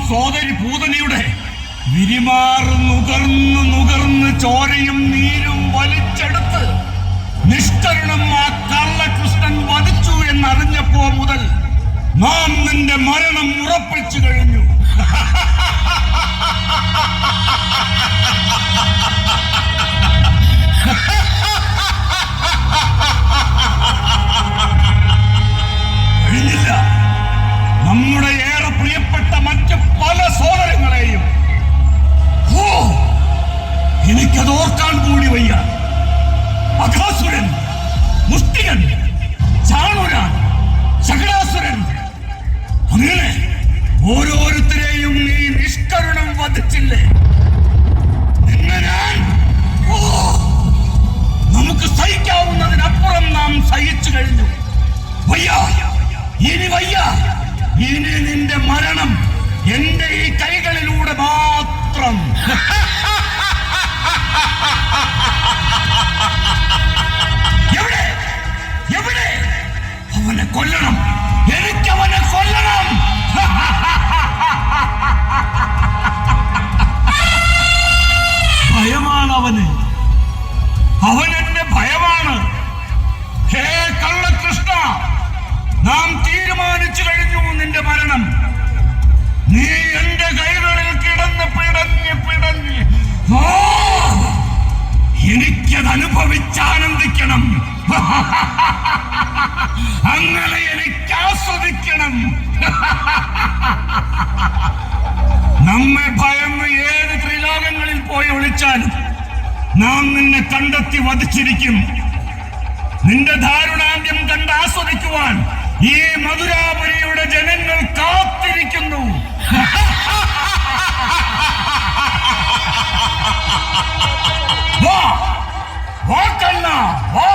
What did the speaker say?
സോദരി പൂതനയുടെ വിരിമാറ് നുകർന്ന് ചോരയും നീരും വലിച്ചെടുത്ത് നിഷ്കരുണം ആ കള്ളകൃഷ്ണൻ വധിച്ചു എന്നറിഞ്ഞപ്പോ മുതൽ നാം നിന്റെ മരണം ഉറപ്പിച്ചു കഴിഞ്ഞു. കഴിഞ്ഞില്ല. നമ്മുടെ ഏറെ പ്രിയപ്പെട്ട മറ്റ് പല സോദരങ്ങളെയും എനിക്കത് ഓർക്കാൻ കൂടി വയ്യ. അഘാസുരൻ, മുഷ്ടികൻ, ചാണുരൻ, ശകടാസുരൻ, അങ്ങനെ ഓരോരുത്തരെയും നീ നിഷ്കരുണം വധിച്ചില്ലേ? നിന്നെ ഞാൻ നമുക്ക് സഹിക്കാവുന്നതിനപ്പുറം നാം സഹിച്ചു കഴിഞ്ഞു. വയ്യ, ഇനി വയ്യ. ഇനി നിന്റെ മരണം എന്റെ ഈ കൈകളിലൂടെ മാത്രം. എവിടെ എവിടെ അവനെ കൊല്ലണം, എനിക്കവനെ കൊല്ലണം. ഭയമാണ് അവന്, അവനെന്റെ ഭയമാണ്. ഹേ കള്ളകൃഷ്ണ, നാം തീരുമാനിച്ചു കഴിഞ്ഞു നിന്റെ മരണം. നീ എന്റെ കൈകളിൽ കിടന്ന് പിടഞ്ഞ് പിടഞ്ഞ് എനിക്കത് അനുഭവിച്ചാനന്ദിക്കണം. അങ്ങനെ എനിക്ക് ആസ്വദിക്കണം. നമ്മെ ഭയന്ന് ഏത് ത്രിലോകങ്ങളിൽ പോയി ഒളിച്ചാലും നാം നിന്നെ കണ്ടെത്തി വധിച്ചിരിക്കും. നിന്റെ ദാരുണാന്ത്യം കണ്ട് ആസ്വദിക്കുവാൻ ഈ മധുരാപുരിയുടെ ജനങ്ങൾ കാത്തിരിക്കുന്നു. വാ, വാ കണ്ണ, വാ.